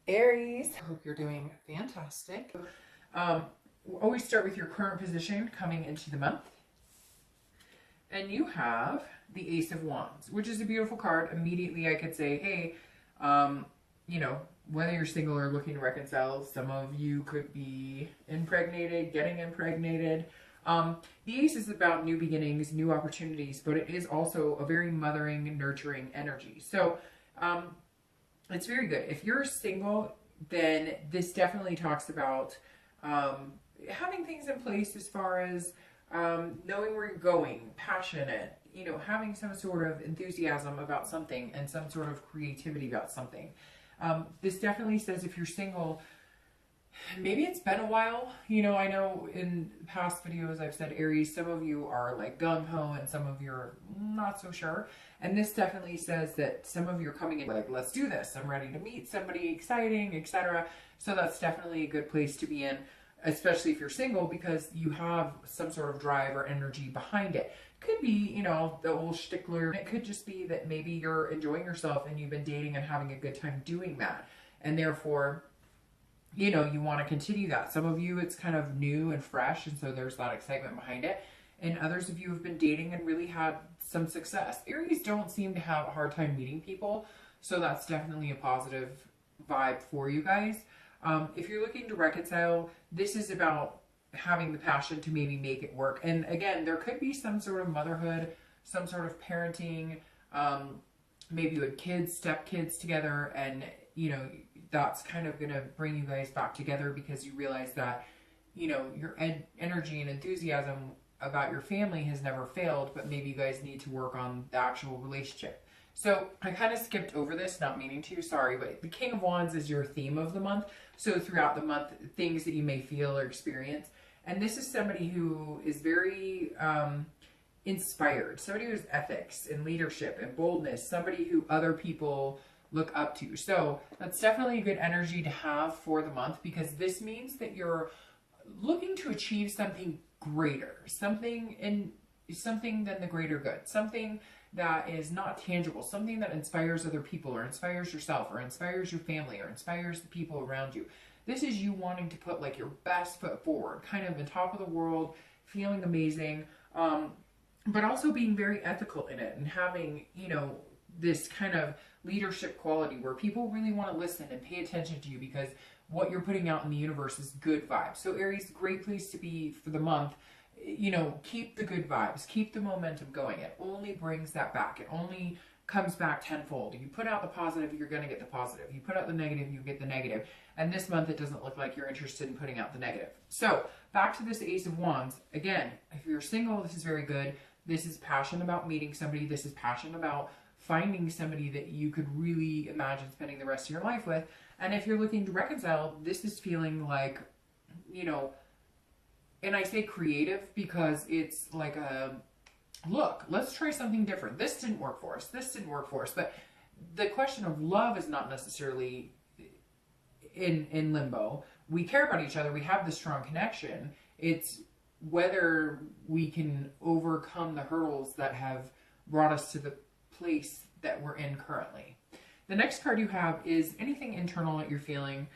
Aries, I hope you're doing fantastic. Always start with your current position coming into the month. And you have the Ace of Wands, which is a beautiful card. Immediately I could say, hey, you know, whether you're single or looking to reconcile, some of you could be impregnated, getting impregnated. The Ace is about new beginnings, new opportunities, but it is also a very mothering, nurturing energy. So, it's very good. If you're single, then this definitely talks about having things in place as far as knowing where you're going, passionate, you know, having some sort of enthusiasm about something and some sort of creativity about something. This definitely says if you're single, maybe it's been a while. You know, I know in past videos I've said Aries, some of you are like gung-ho and some of you are not so sure. And this definitely says that some of you are coming in like, let's do this. I'm ready to meet somebody exciting, etc. So that's definitely a good place to be in, especially if you're single, because you have some sort of drive or energy behind it. Could be, you know, the old stickler. It could just be that maybe you're enjoying yourself and you've been dating and having a good time doing that. And therefore, you know, you want to continue that. Some of you, it's kind of new and fresh, and so there's that excitement behind it. And others of you have been dating and really had some success. Aries don't seem to have a hard time meeting people, so that's definitely a positive vibe for you guys. If you're looking to reconcile, this is about having the passion to maybe make it work. And again, there could be some sort of motherhood, some sort of parenting. Maybe you had kids, stepkids together, and you know, that's kind of going to bring you guys back together because you realize that, you know, your energy and enthusiasm about your family has never failed, but maybe you guys need to work on the actual relationship. So I kind of skipped over this, not meaning to, sorry, but the King of Wands is your theme of the month. So throughout the month, things that you may feel or experience. And this is somebody who is very inspired, somebody who has ethics and leadership and boldness, somebody who other people look up to. So that's definitely a good energy to have for the month, because this means that you're looking to achieve something greater, something than the greater good, something that is not tangible, something that inspires other people or inspires yourself or inspires your family or inspires the people around you. This is you wanting to put like your best foot forward, kind of on top of the world, feeling amazing, but also being very ethical in it and having, you know, this kind of leadership quality where people really want to listen and pay attention to you because what you're putting out in the universe is good vibes. So Aries, great place to be for the month. You know, keep the good vibes, keep the momentum going. It only brings that back. It only comes back tenfold. You put out the positive, you're going to get the positive. You put out the negative, you get the negative. And this month, it doesn't look like you're interested in putting out the negative. So back to this Ace of Wands. Again, if you're single, this is very good. This is passion about meeting somebody. This is passion about finding somebody that you could really imagine spending the rest of your life with. And if you're looking to reconcile, this is feeling like, you know, and I say creative because it's like a, look, let's try something different. This didn't work for us. This didn't work for us. But the question of love is not necessarily in limbo. We care about each other. We have this strong connection. It's whether we can overcome the hurdles that have brought us to the place that we're in currently. The next card you have is anything internal that you're feeling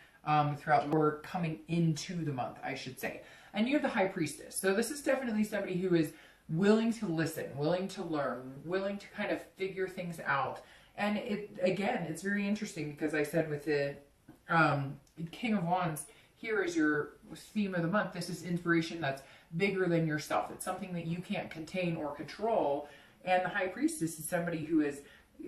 throughout or coming into the month, I should say. And you have the High Priestess. So this is definitely somebody who is willing to listen, willing to learn, willing to kind of figure things out. And it, again, it's very interesting because I said with the King of Wands, here is your theme of the month. This is inspiration that's bigger than yourself. It's something that you can't contain or control. And the High Priestess is somebody who is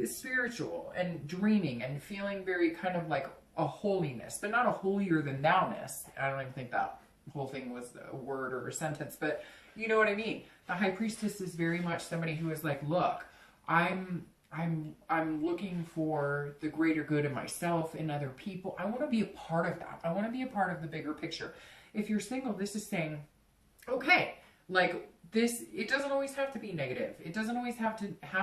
spiritual and dreaming and feeling very kind of like a holiness, but not a holier than thou-ness. I don't even think that whole thing was a word or a sentence, but you know what I mean. The High Priestess is very much somebody who is like, look, I'm looking for the greater good in myself and other people. I want to be a part of that. I want to be a part of the bigger picture. If you're single, this is saying, okay, like this, it doesn't always have to be negative. It doesn't always have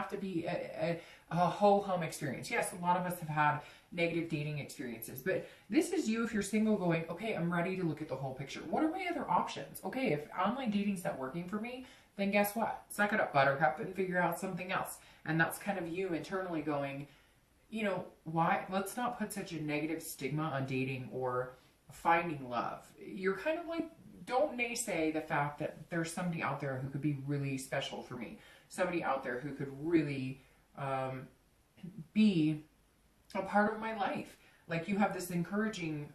to be a ho-hum experience. Yes, a lot of us have had negative dating experiences, but this is you if you're single going, okay, I'm ready to look at the whole picture. What are my other options? Okay, if online dating's not working for me, then guess what? Suck it up, buttercup, and figure out something else. And that's kind of you internally going, you know, why, let's not put such a negative stigma on dating or finding love. You're kind of like, don't naysay the fact that there's somebody out there who could be really special for me. Somebody out there who could really be a part of my life. Like, you have this encouraging,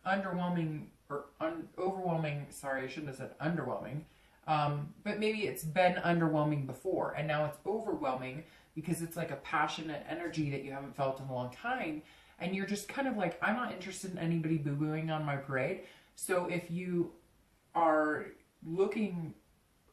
underwhelming, or overwhelming, sorry, I shouldn't have said underwhelming, but maybe it's been underwhelming before, and now it's overwhelming because it's like a passionate energy that you haven't felt in a long time, and you're just kind of like, I'm not interested in anybody boo-booing on my parade. So if you are looking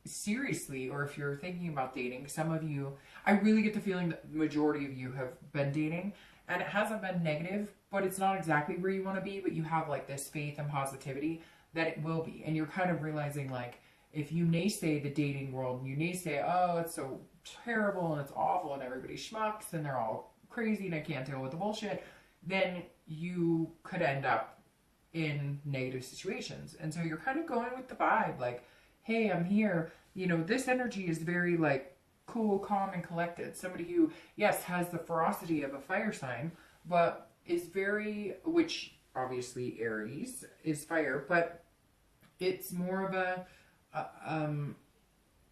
seriously, or if you're thinking about dating, some of you, I really get the feeling that the majority of you have been dating, and it hasn't been negative, but it's not exactly where you want to be, but you have like this faith and positivity that it will be. And you're kind of realizing, like, if you naysay the dating world, and you naysay, oh, it's so terrible and it's awful and everybody's schmucks and they're all crazy and I can't deal with the bullshit, then you could end up in negative situations. And so you're kind of going with the vibe, like, hey, I'm here. You know, this energy is very like cool, calm, and collected. Somebody who, yes, has the ferocity of a fire sign, but is very, which obviously Aries is fire, but it's more of a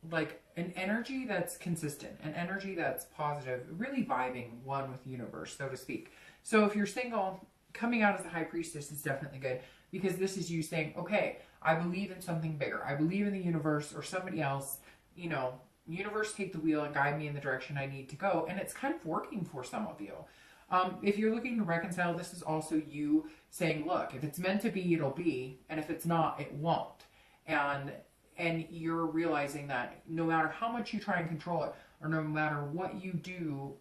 like an energy that's consistent, an energy that's positive, really vibing one with the universe, so to speak. So if you're single, coming out as a high priestess is definitely good, because this is you saying, okay, I believe in something bigger. I believe in the universe or somebody else. You know, universe, take the wheel and guide me in the direction I need to go. And it's kind of working for some of you. If you're looking to reconcile, this is also you saying, look, if it's meant to be, it'll be. And if it's not, it won't. And you're realizing that no matter how much you try and control it, or no matter what you do,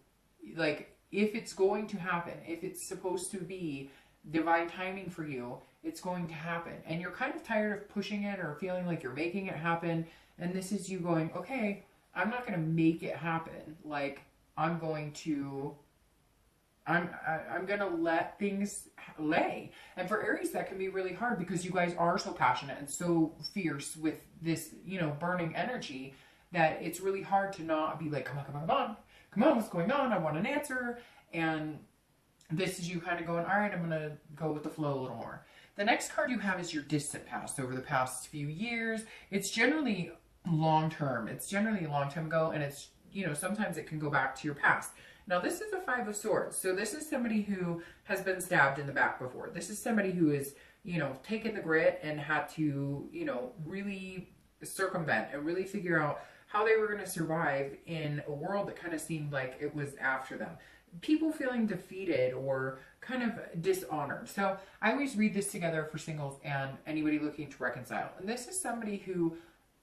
like, if it's going to happen, if it's supposed to be divine timing for you, it's going to happen. And you're kind of tired of pushing it or feeling like you're making it happen. And this is you going, okay, I'm not going to make it happen. Like, I'm going to let things lay. And for Aries, that can be really hard, because you guys are so passionate and so fierce with this, you know, burning energy, that it's really hard to not be like, come on, what's going on? I want an answer. And this is you kind of going, all right, I'm going to go with the flow a little more. The next card you have is your distant past, over the past few years. It's generally long-term. It's generally a long time ago, and it's, you know, sometimes it can go back to your past. Now, this is a Five of Swords. So this is somebody who has been stabbed in the back before. This is somebody who is, you know, taken the grit and had to, you know, really circumvent and really figure out how they were going to survive in a world that kind of seemed like it was after them. People feeling defeated or kind of dishonored. So I always read this together for singles and anybody looking to reconcile. And this is somebody who,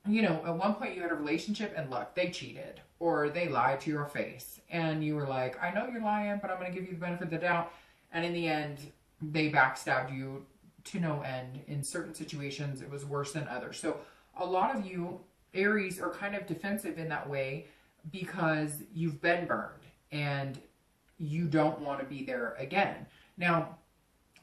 you know, at one point you had a relationship and look, they cheated or they lied to your face. And you were like, I know you're lying, but I'm going to give you the benefit of the doubt. And in the end, they backstabbed you to no end. In certain situations, it was worse than others. So a lot of you, Aries, are kind of defensive in that way because you've been burned and you don't want to be there again. Now,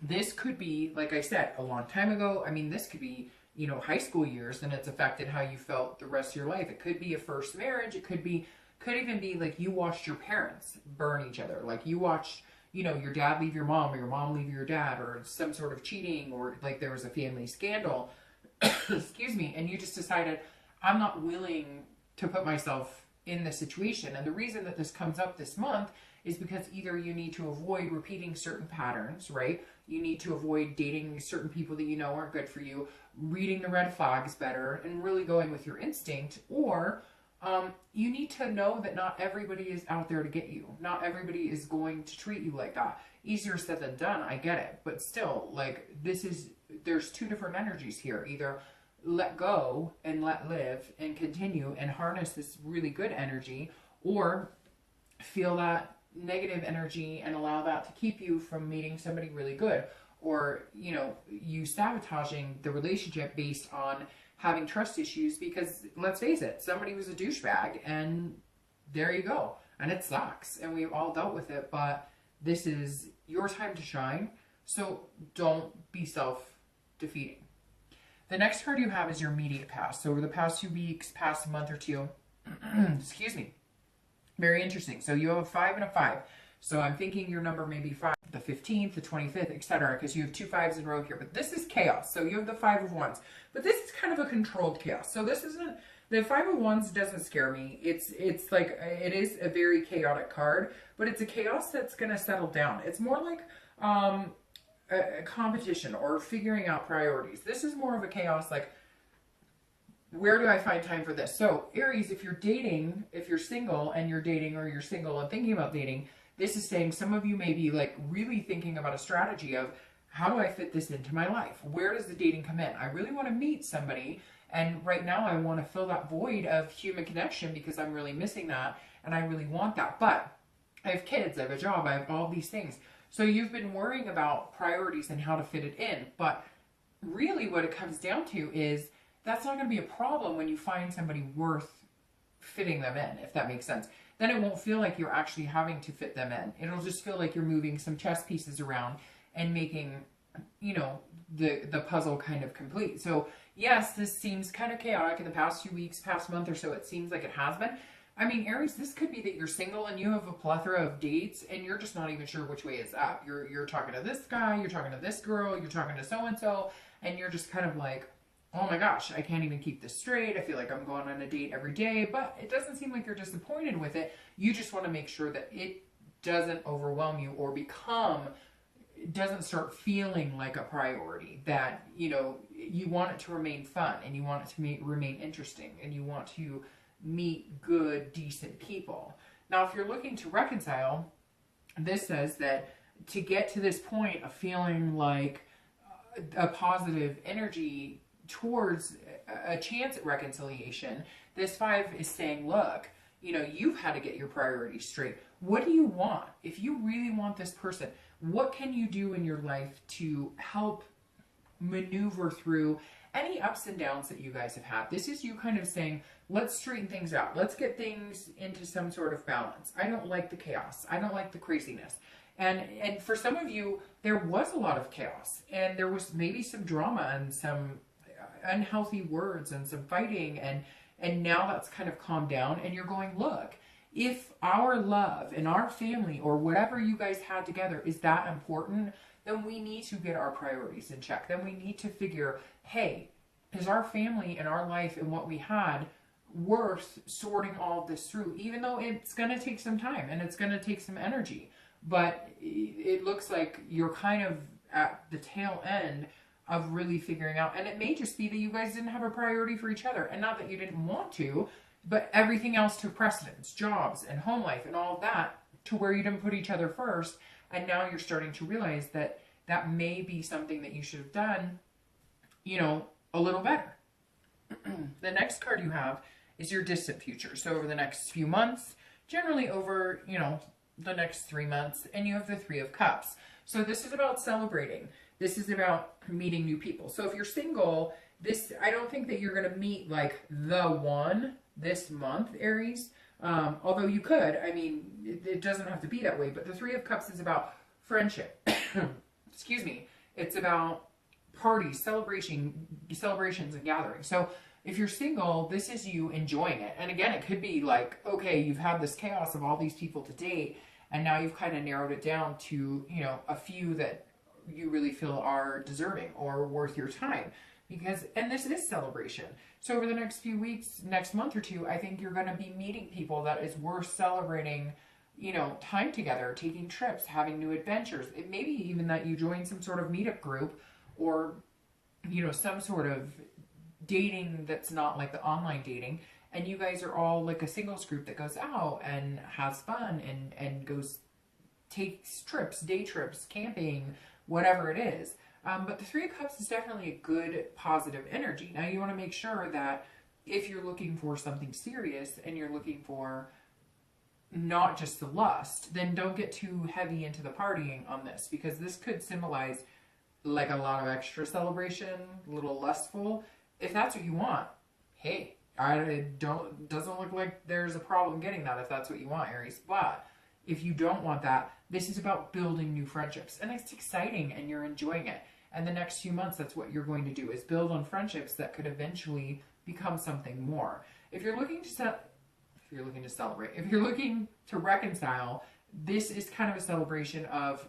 this could be, like I said, a long time ago. I mean, this could be, you know, high school years, and it's affected how you felt the rest of your life. It could be a first marriage. It could even be like you watched your parents burn each other. Like you watched, you know, your dad leave your mom, or your mom leave your dad, or some sort of cheating, or like there was a family scandal, excuse me, and you just decided, I'm not willing to put myself in this situation. And the reason that this comes up this month is because either you need to avoid repeating certain patterns, right? You need to avoid dating certain people that you know aren't good for you, reading the red flags better, and really going with your instinct. Or you need to know that not everybody is out there to get you. Not everybody is going to treat you like that. Easier said than done, I get it. But still, like, there's two different energies here. Either let go and let live and continue and harness this really good energy, or feel that negative energy and allow that to keep you from meeting somebody really good, or, you know, you sabotaging the relationship based on having trust issues, because let's face it, somebody was a douchebag and there you go, and it sucks and we've all dealt with it, but this is your time to shine, so don't be self-defeating. The next card you have is your immediate past. So over the past 2 weeks, past month or two, excuse me, very interesting. So you have a 5 and a 5. So I'm thinking your number may be 5, the 15th, the 25th, etc., because you have 2 5s in a row here. But this is chaos. So you have the 5 of Wands. But this is kind of a controlled chaos. So this isn't, the 5 of Wands doesn't scare me. It's like, it is a very chaotic card, but it's a chaos that's going to settle down. It's more like a competition or figuring out priorities. This is more of a chaos, like, where do I find time for this? So Aries, if you're dating, if you're single and you're dating, or you're single and thinking about dating, this is saying some of you may be like really thinking about a strategy of, how do I fit this into my life? Where does the dating come in? I really want to meet somebody, and right now I want to fill that void of human connection because I'm really missing that and I really want that. But I have kids, I have a job, I have all these things. So you've been worrying about priorities and how to fit it in. But really what it comes down to is, that's not going to be a problem when you find somebody worth fitting them in, if that makes sense. Then it won't feel like you're actually having to fit them in. It'll just feel like you're moving some chess pieces around and making, you know, the puzzle kind of complete. So yes, this seems kind of chaotic in the past few weeks, past month or so. It seems like it has been. I mean, Aries, this could be that you're single and you have a plethora of dates and you're just not even sure which way is up. You're talking to this guy, you're talking to this girl, you're talking to so-and-so, and you're just kind of like, oh my gosh, I can't even keep this straight. I feel like I'm going on a date every day, but it doesn't seem like you're disappointed with it. You just want to make sure that it doesn't overwhelm you or doesn't start feeling like a priority, that, you know, you want it to remain fun and you want it to remain interesting and you want to meet good, decent people. Now, if you're looking to reconcile, this says that to get to this point of feeling like a positive energy towards a chance at reconciliation, this 5 is saying, look, you know, you've had to get your priorities straight. What do you want? If you really want this person, what can you do in your life to help maneuver through any ups and downs that you guys have had? This is you kind of saying, let's straighten things out. Let's get things into some sort of balance. I don't like the chaos. I don't like the craziness. And for some of you, there was a lot of chaos and there was maybe some drama and some unhealthy words and some fighting, and now that's kind of calmed down and you're going, look, if our love and our family or whatever you guys had together is that important, then we need to get our priorities in check. Then we need to figure, hey, is our family and our life and what we had worth sorting all of this through, even though it's going to take some time and it's going to take some energy. But it looks like you're kind of at the tail end of really figuring out, and it may just be that you guys didn't have a priority for each other, and not that you didn't want to, but everything else took precedence, jobs and home life and all of that, to where you didn't put each other first, and now you're starting to realize that that may be something that you should have done, you know, a little better. The next card you have is your distant future. So over the next few months, generally over, you know, the next 3 months, and you have the 3 of Cups. So this is about celebrating. This is about meeting new people. So if you're single, I don't think that you're going to meet like the one this month, Aries. Although you could. I mean, it doesn't have to be that way. But the 3 of Cups is about friendship. Excuse me. It's about parties, celebrations and gatherings. So if you're single, this is you enjoying it. And again, it could be like, okay, you've had this chaos of all these people to date, and now you've kind of narrowed it down to, you know, a few that you really feel are deserving or worth your time. And this is celebration. So over the next few weeks, next month or two, I think you're going to be meeting people that is worth celebrating, you know, time together, taking trips, having new adventures. It may be even that you join some sort of meetup group or, you know, some sort of dating that's not like the online dating, and you guys are all like a singles group that goes out and has fun and takes trips, day trips, camping, whatever it is. But the 3 of Cups is definitely a good, positive energy. Now, you want to make sure that if you're looking for something serious and you're looking for not just the lust, then don't get too heavy into the partying on this, because this could symbolize like a lot of extra celebration, a little lustful. If that's what you want, hey, doesn't look like there's a problem getting that if that's what you want, Aries. But if you don't want that, this is about building new friendships, and it's exciting and you're enjoying it. And the next few months, that's what you're going to do, is build on friendships that could eventually become something more. If you're looking to celebrate, if you're looking to reconcile, this is kind of a celebration of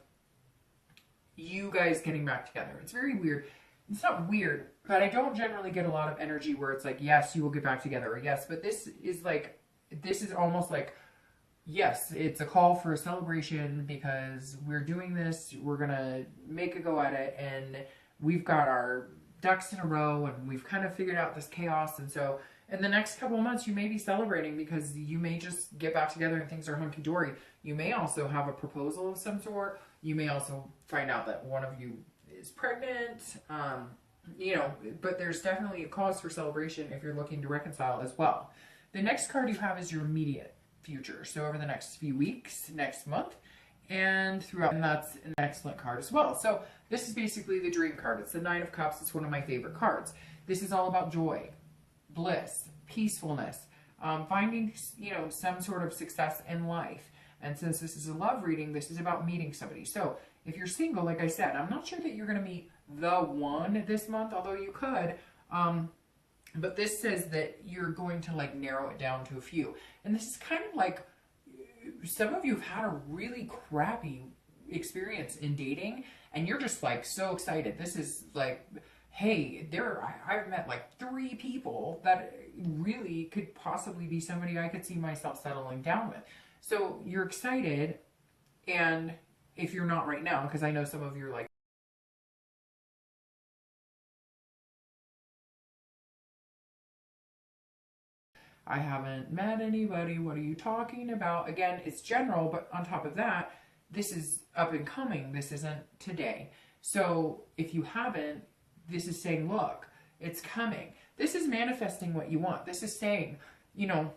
you guys getting back together. It's very weird. It's not weird, but I don't generally get a lot of energy where it's like, yes, you will get back together, or yes, but this is almost like, yes, it's a call for a celebration because we're doing this, we're gonna make a go at it, and we've got our ducks in a row, and we've kind of figured out this chaos, and so in the next couple of months, you may be celebrating because you may just get back together and things are hunky-dory. You may also have a proposal of some sort. You may also find out that one of you is pregnant, you know, but there's definitely a cause for celebration if you're looking to reconcile as well. The next card you have is your immediate future. So over the next few weeks, next month, and throughout, and that's an excellent card as well. So this is basically the dream card. It's the Nine of Cups. It's one of my favorite cards. This is all about joy, bliss, peacefulness, finding, you know, some sort of success in life. And since this is a love reading, this is about meeting somebody. So if you're single, like I said, I'm not sure that you're going to meet the one this month, although you could. But this says that you're going to like narrow it down to a few. And this is kind of like some of you have had a really crappy experience in dating and you're just like so excited. This is like, hey, I've met like 3 people that really could possibly be somebody I could see myself settling down with. So you're excited, and if you're not right now, because I know some of you are like, I haven't met anybody, what are you talking about? Again, it's general, but on top of that, this is up and coming. This isn't today. So if you haven't, this is saying, look, it's coming. This is manifesting what you want. This is saying, you know,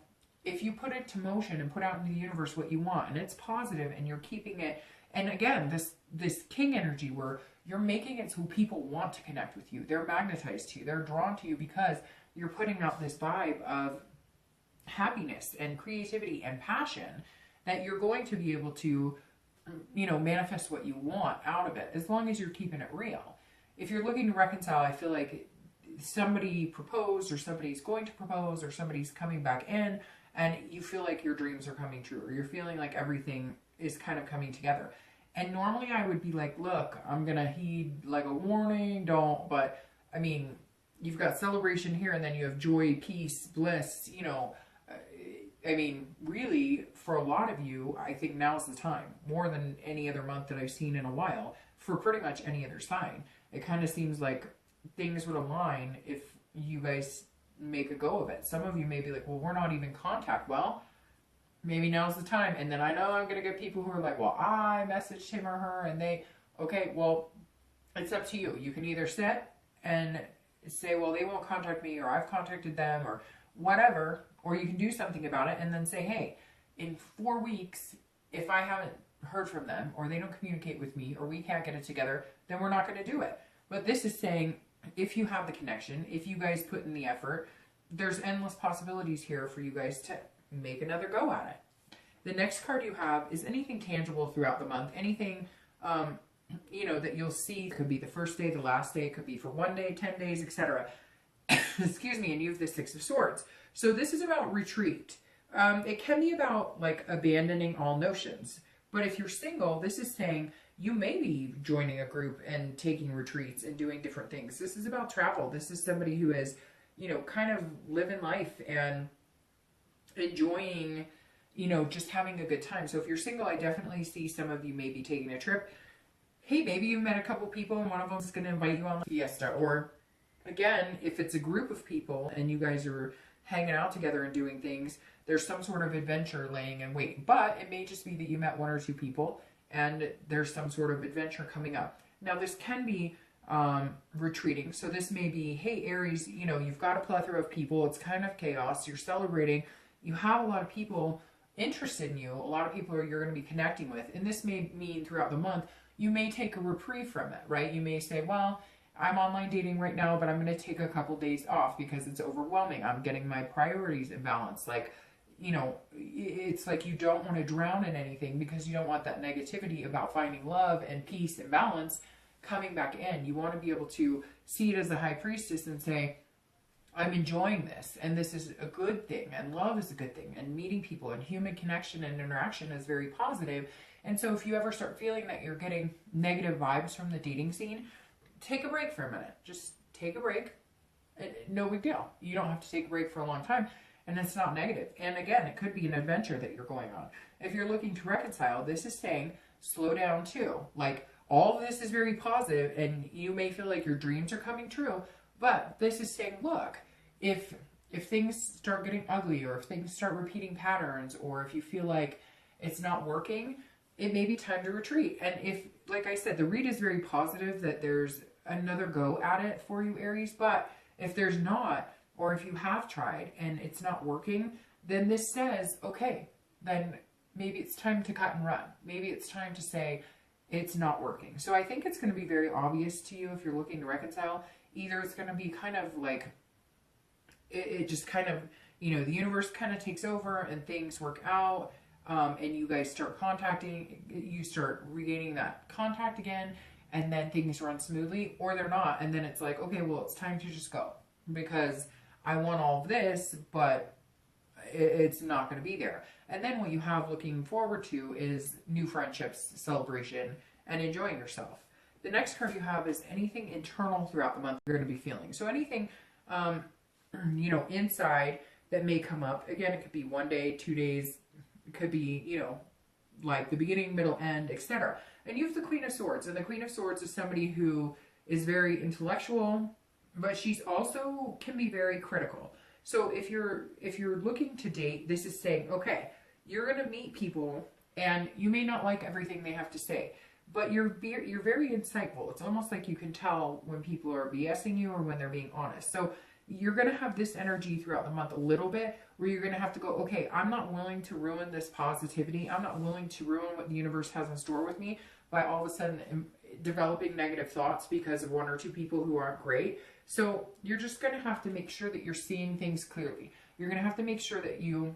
if you put it to motion and put out into the universe what you want, and it's positive and you're keeping it, and again, this king energy where you're making it so people want to connect with you. They're magnetized to you. They're drawn to you because you're putting out this vibe of happiness and creativity and passion that you're going to be able to, you know, manifest what you want out of it, as long as you're keeping it real. If you're looking to reconcile, I feel like somebody proposed, or somebody's going to propose, or somebody's coming back in, and you feel like your dreams are coming true, or you're feeling like everything is kind of coming together. And normally I would be like, look, I'm going to heed like a warning, don't, but I mean, you've got celebration here, and then you have joy, peace, bliss, you know. I mean, really, for a lot of you, I think now's the time, more than any other month that I've seen in a while, for pretty much any other sign. It kind of seems like things would align if you guys make a go of it. Some of you may be like, well, we're not even in contact. Well, maybe now's the time. And then I know I'm going to get people who are like, well, I messaged him or her, and they, okay, well, it's up to you. You can either sit and say, well, they won't contact me, or I've contacted them, or whatever, or you can do something about it and then say, hey, in 4 weeks, if I haven't heard from them, or they don't communicate with me, or we can't get it together, then we're not going to do it. But this is saying, if you have the connection, if you guys put in the effort, there's endless possibilities here for you guys to make another go at it. The next card you have is anything tangible throughout the month, anything, you know, that you'll see. It could be the first day, the last day, it could be for 1 day, 10 days, etc. Excuse me, and you have the Six of Swords. So this is about retreat. It can be about like abandoning all notions. But if you're single, this is saying you may be joining a group and taking retreats and doing different things. This is about travel. This is somebody who is, you know, kind of living life and enjoying, you know, just having a good time. So if you're single, I definitely see some of you maybe taking a trip. Hey, maybe you've met a couple people and one of them is going to invite you on a fiesta. Or again, if it's a group of people and you guys are hanging out together and doing things, there's some sort of adventure laying in wait. But it may just be that you met 1 or 2 people and there's some sort of adventure coming up. Now this can be retreating. So this may be, hey Aries, you know, you've got a plethora of people, it's kind of chaos, you're celebrating, you have a lot of people interested in you, a lot of people you're going to be connecting with, and this may mean throughout the month you may take a reprieve from it, right? You may say, well, I'm online dating right now, but I'm going to take a couple days off because it's overwhelming. I'm getting my priorities in balance. Like, you know, it's like you don't want to drown in anything because you don't want that negativity about finding love and peace and balance coming back in. You want to be able to see it as the high priestess and say, I'm enjoying this, and this is a good thing, and love is a good thing, and meeting people and human connection and interaction is very positive. And so if you ever start feeling that you're getting negative vibes from the dating scene, take a break for a minute. Just take a break. No big deal. You don't have to take a break for a long time, and it's not negative. And again, it could be an adventure that you're going on. If you're looking to reconcile, this is saying slow down too. Like, all of this is very positive, and you may feel like your dreams are coming true, but this is saying, look, if things start getting ugly, or if things start repeating patterns, or if you feel like it's not working, it may be time to retreat. And if, like I said, the read is very positive that there's another go at it for you, Aries, but if there's not, or if you have tried and it's not working, then this says, okay, then maybe it's time to cut and run. Maybe it's time to say it's not working. So I think it's going to be very obvious to you if you're looking to reconcile. Either it's going to be kind of like, it just kind of, you know, the universe kind of takes over and things work out, and you guys start contacting, you start regaining that contact again, and then things run smoothly, or they're not. And then it's like, okay, well, it's time to just go, because I want all of this, but it's not going to be there. And then what you have looking forward to is new friendships, celebration, and enjoying yourself. The next card you have is anything internal throughout the month you're going to be feeling. So anything, you know, inside that may come up. Again, it could be 1 day, 2 days. It could be, you know, like the beginning, middle, end, etc. And you have the Queen of Swords. And the Queen of Swords is somebody who is very intellectual, but she's also can be very critical. So if you're looking to date, this is saying, okay, you're going to meet people and you may not like everything they have to say, but you're very insightful. It's almost like you can tell when people are BSing you or when they're being honest. So you're going to have this energy throughout the month a little bit where you're going to have to go, okay, I'm not willing to ruin this positivity. I'm not willing to ruin what the universe has in store with me by all of a sudden developing negative thoughts because of 1 or 2 people who aren't great. So you're just going to have to make sure that you're seeing things clearly. You're going to have to make sure that you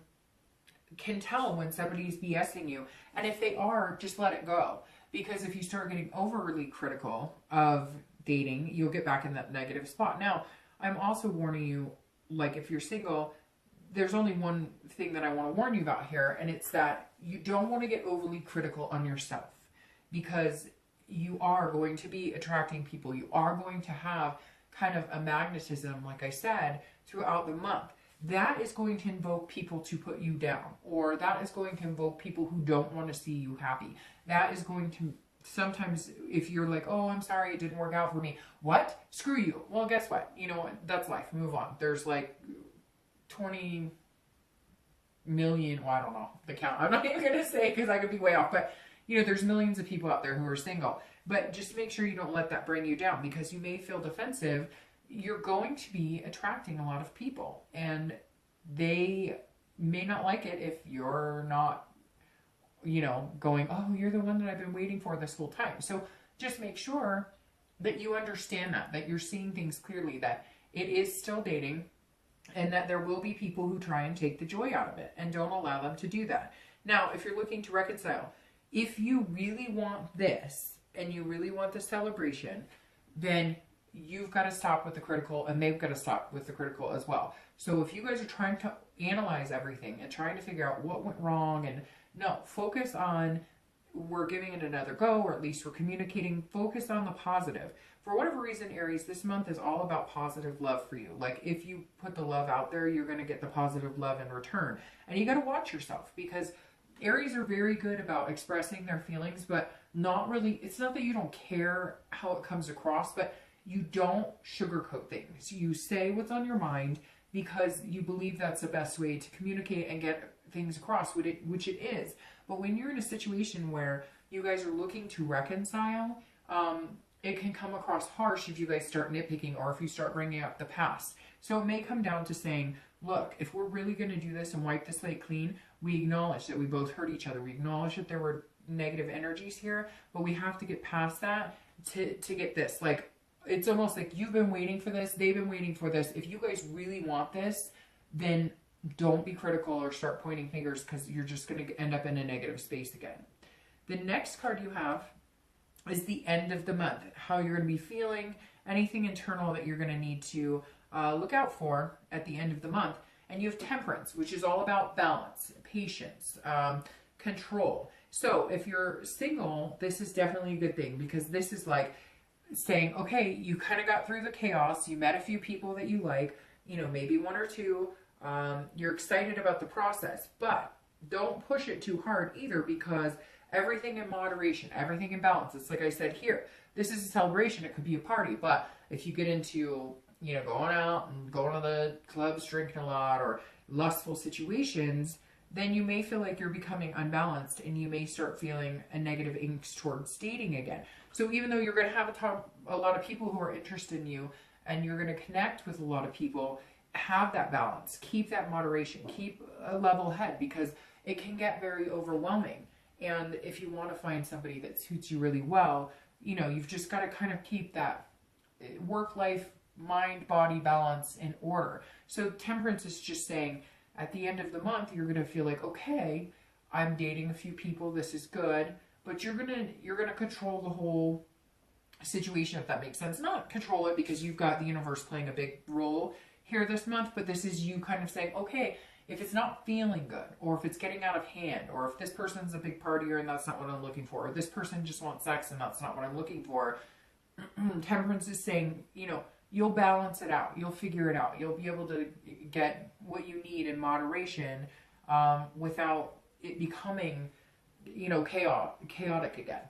can tell when somebody's BSing you. And if they are, just let it go. Because if you start getting overly critical of dating, you'll get back in that negative spot. Now, I'm also warning you, like if you're single, there's only one thing that I want to warn you about here, and it's that you don't want to get overly critical on yourself, because you are going to be attracting people. You are going to have kind of a magnetism, like I said, throughout the month. That is going to invoke people to put you down, or that is going to invoke people who don't want to see you happy. That is going to, sometimes if you're like, oh, I'm sorry, it didn't work out for me. What? Screw you. Well, guess what? You know what? That's life. Move on. There's like 20 million, well, I don't know the count. I'm not even going to say because I could be way off, but you know, there's millions of people out there who are single. But just make sure you don't let that bring you down, because you may feel defensive. You're going to be attracting a lot of people, and they may not like it if you're not, you know, going, oh, you're the one that I've been waiting for this whole time. So just make sure that you understand that you're seeing things clearly, that it is still dating, and that there will be people who try and take the joy out of it, and don't allow them to do that. Now, if you're looking to reconcile, if you really want this and you really want the celebration, then you've got to stop with the critical, and they've got to stop with the critical as well. So if you guys are trying to analyze everything and trying to figure out what went wrong, and no, focus on, we're giving it another go, or at least we're communicating. Focus on the positive. For whatever reason, Aries, this month is all about positive love for you. Like, if you put the love out there, you're going to get the positive love in return. And you got to watch yourself, because Aries are very good about expressing their feelings, but not really, it's not that you don't care how it comes across, but you don't sugarcoat things. You say what's on your mind because you believe that's the best way to communicate and get things across, which it is. But when you're in a situation where you guys are looking to reconcile, it can come across harsh if you guys start nitpicking, or if you start bringing up the past. So it may come down to saying, look, if we're really going to do this and wipe the slate clean, we acknowledge that we both hurt each other. We acknowledge that there were negative energies here, but we have to get past that to get this. Like, it's almost like you've been waiting for this, they've been waiting for this. If you guys really want this, then don't be critical or start pointing fingers, because you're just going to end up in a negative space again. The next card you have is the end of the month, how you're going to be feeling, anything internal that you're going to need to look out for at the end of the month. And you have Temperance, which is all about balance, patience, control. So if you're single, this is definitely a good thing, because this is like saying, okay, you kind of got through the chaos. You met a few people that you like, you know, maybe one or two. You're excited about the process, but don't push it too hard either, because everything in moderation, everything in balance. It's like I said here, this is a celebration. It could be a party, but if you get into, you know, going out and going to the clubs, drinking a lot, or lustful situations, then you may feel like you're becoming unbalanced, and you may start feeling a negative angst towards dating again. So even though you're going to have a lot of people who are interested in you, and you're going to connect with a lot of people, have that balance, keep that moderation, keep a level head, because it can get very overwhelming. And if you want to find somebody that suits you really well, you know, you've just got to kind of keep that work-life, mind-body balance in order. So Temperance is just saying, at the end of the month, you're going to feel like, okay, I'm dating a few people, this is good, but you're gonna control the whole situation, if that makes sense. Not control it because you've got the universe playing a big role here this month, but this is you kind of saying, okay, if it's not feeling good, or if it's getting out of hand, or if this person's a big partier and that's not what I'm looking for, or this person just wants sex and that's not what I'm looking for, Temperance is saying, you know, you'll balance it out. You'll figure it out. You'll be able to get what you need in moderation, without it becoming, you know, chaotic again.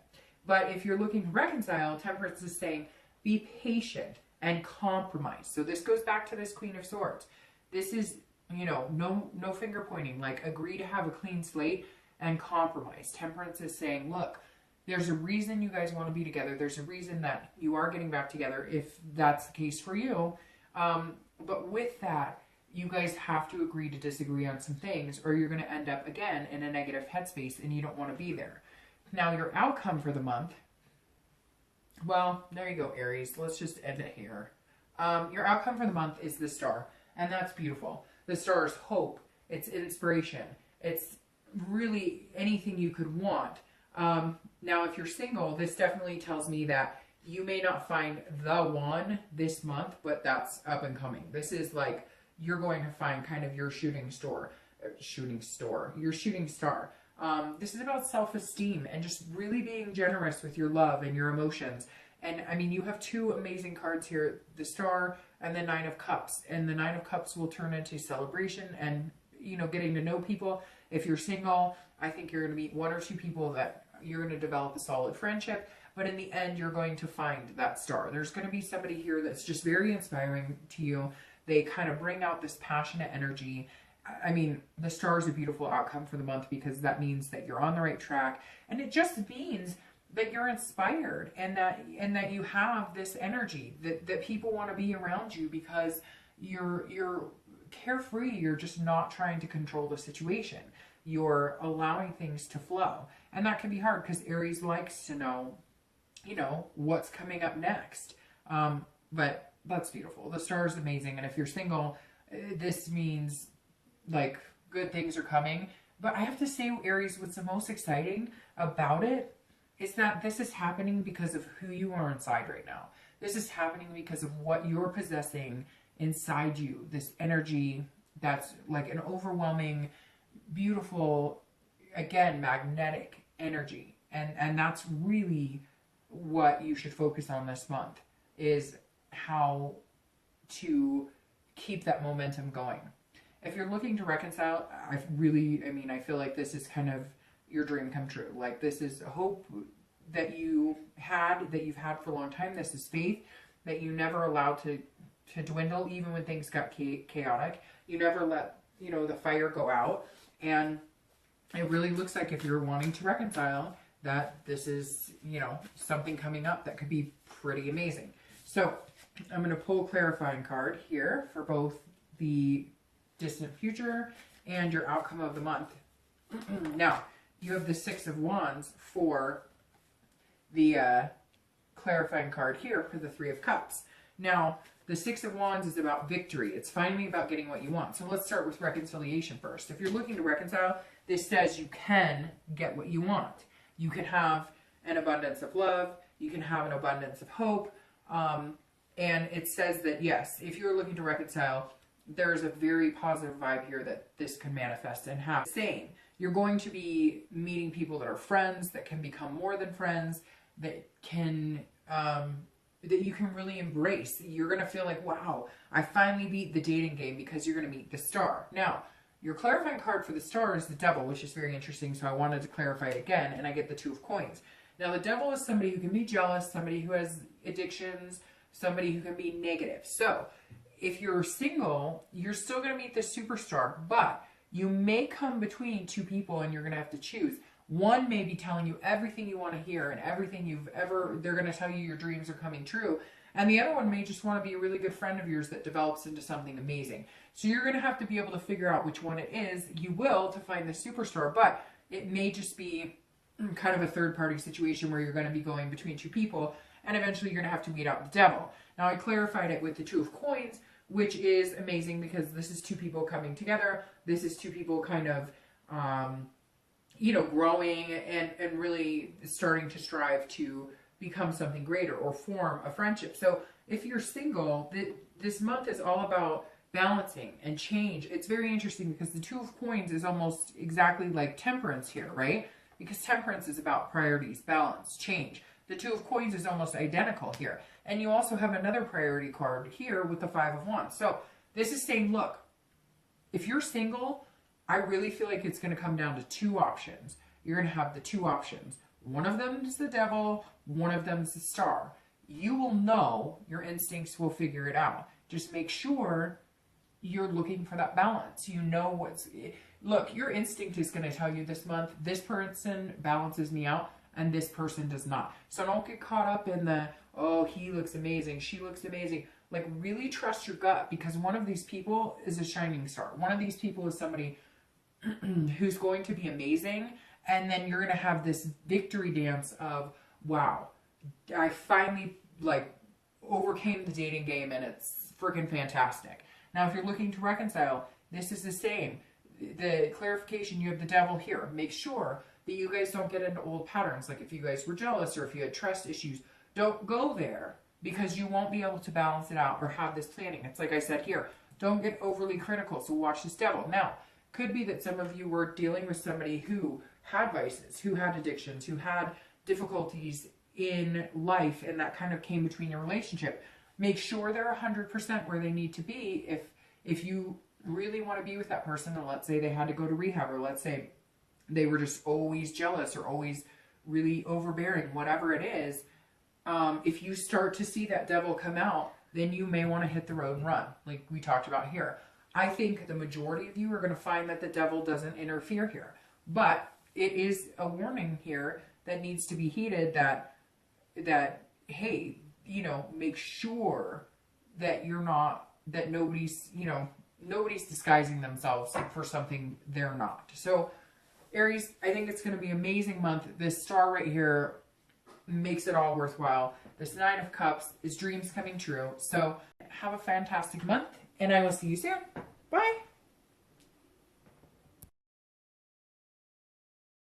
But if you're looking to reconcile, Temperance is saying, be patient and compromise. So this goes back to this Queen of Swords. This is, you know, no finger pointing, like agree to have a clean slate and compromise. Temperance is saying, look, there's a reason you guys want to be together. There's a reason that you are getting back together, if that's the case for you. But with that, you guys have to agree to disagree on some things, or you're going to end up again in a negative headspace, and you don't want to be there. Now, your outcome for the month, well, there you go, Aries. Let's just end it here. Your outcome for the month is the Star, and that's beautiful. The Star is hope. It's inspiration. It's really anything you could want. Now, if you're single, this definitely tells me that you may not find the one this month, but that's up and coming. This is like, you're going to find kind of your shooting star. This is about self-esteem and just really being generous with your love and your emotions. And I mean, you have two amazing cards here, the Star and the Nine of Cups. And the Nine of Cups will turn into celebration and, you know, getting to know people. If you're single, I think you're going to meet one or two people that you're going to develop a solid friendship. But in the end, you're going to find that Star. There's going to be somebody here that's just very inspiring to you. They kind of bring out this passionate energy. I mean, the Star is a beautiful outcome for the month, because that means that you're on the right track. And it just means that you're inspired, and that you have this energy that people want to be around you, because you're carefree. You're just not trying to control the situation. You're allowing things to flow. And that can be hard, because Aries likes to know, you know, what's coming up next. But that's beautiful. The Star is amazing. And if you're single, this means like good things are coming. But I have to say, Aries, what's the most exciting about it is that this is happening because of who you are inside right now. This is happening because of what you're possessing inside you. This energy that's like an overwhelming, beautiful, again, magnetic energy. And that's really what you should focus on this month, is how to keep that momentum going. If you're looking to reconcile, I feel like this is kind of your dream come true. Like, this is hope that you've had for a long time. This is faith that you never allowed to dwindle, even when things got chaotic. You never let, you know, the fire go out. And it really looks like, if you're wanting to reconcile, that this is, you know, something coming up that could be pretty amazing. So I'm going to pull a clarifying card here for both the distant future and your outcome of the month. Now, you have the Six of Wands for the clarifying card here for the Three of Cups. Now, the Six of Wands is about victory. It's finally about getting what you want. So let's start with reconciliation first. If you're looking to reconcile, this says you can get what you want. You can have an abundance of love. You can have an abundance of hope. And it says that, yes, if you're looking to reconcile, there's a very positive vibe here that this can manifest and happen. Same. You're going to be meeting people that are friends, that can become more than friends, that can, that you can really embrace. You're going to feel like, wow, I finally beat the dating game, because you're going to meet the star. Now, your clarifying card for the star is the devil, which is very interesting. So I wanted to clarify it again, and I get the 2 of coins. Now, the devil is somebody who can be jealous, somebody who has addictions, somebody who can be negative. So if you're single, you're still going to meet this superstar, but you may come between 2 people and you're going to have to choose. One may be telling you everything you want to hear and everything you've ever, they're going to tell you your dreams are coming true. And the other one may just want to be a really good friend of yours that develops into something amazing. So you're going to have to be able to figure out which one it is. You will to find the superstar, but it may just be kind of a third-party situation where you're going to be going between 2 people, and eventually you're going to have to weed out the devil. Now, I clarified it with the 2 of coins, which is amazing because this is 2 people coming together. This is 2 people kind of, you know, growing and really starting to strive to become something greater or form a friendship. So if you're single, this month is all about balancing and change. It's very interesting because the 2 of coins is almost exactly like temperance here, right? Because temperance is about priorities, balance, change. The 2 of coins is almost identical here. And you also have another priority card here with the 5 of wands. So this is saying, look, if you're single, I really feel like it's going to come down to 2 options. You're going to have the 2 options. One of them is the devil, one of them is the star. You will know, your instincts will figure it out. Just make sure you're looking for that balance. You know what's, look, your instinct is going to tell you this month, this person balances me out and this person does not. So don't get caught up in the, oh, he looks amazing, she looks amazing. Like, really trust your gut, because one of these people is a shining star. One of these people is somebody who's going to be amazing. And then you're going to have this victory dance of, wow, I finally like overcame the dating game and it's freaking fantastic. Now, if you're looking to reconcile, this is the same. The clarification, you have the devil here. Make sure that you guys don't get into old patterns. Like if you guys were jealous or if you had trust issues, don't go there, because you won't be able to balance it out or have this planning. It's like I said here, don't get overly critical. So watch this devil. Now, could be that some of you were dealing with somebody who had vices, who had addictions, who had difficulties in life, and that kind of came between your relationship. Make sure they're 100% where they need to be. If you really want to be with that person, and let's say they had to go to rehab, or let's say they were just always jealous or always really overbearing, whatever it is, if you start to see that devil come out, then you may want to hit the road and run, like we talked about here. I think the majority of you are going to find that the devil doesn't interfere here. But it is a warning here that needs to be heeded, that hey, you know, make sure that you're not, that nobody's, you know, nobody's disguising themselves for something they're not. So Aries, I think it's going to be an amazing month. This star right here makes it all worthwhile. This 9 of Cups is dreams coming true. So have a fantastic month, and I will see you soon. Bye.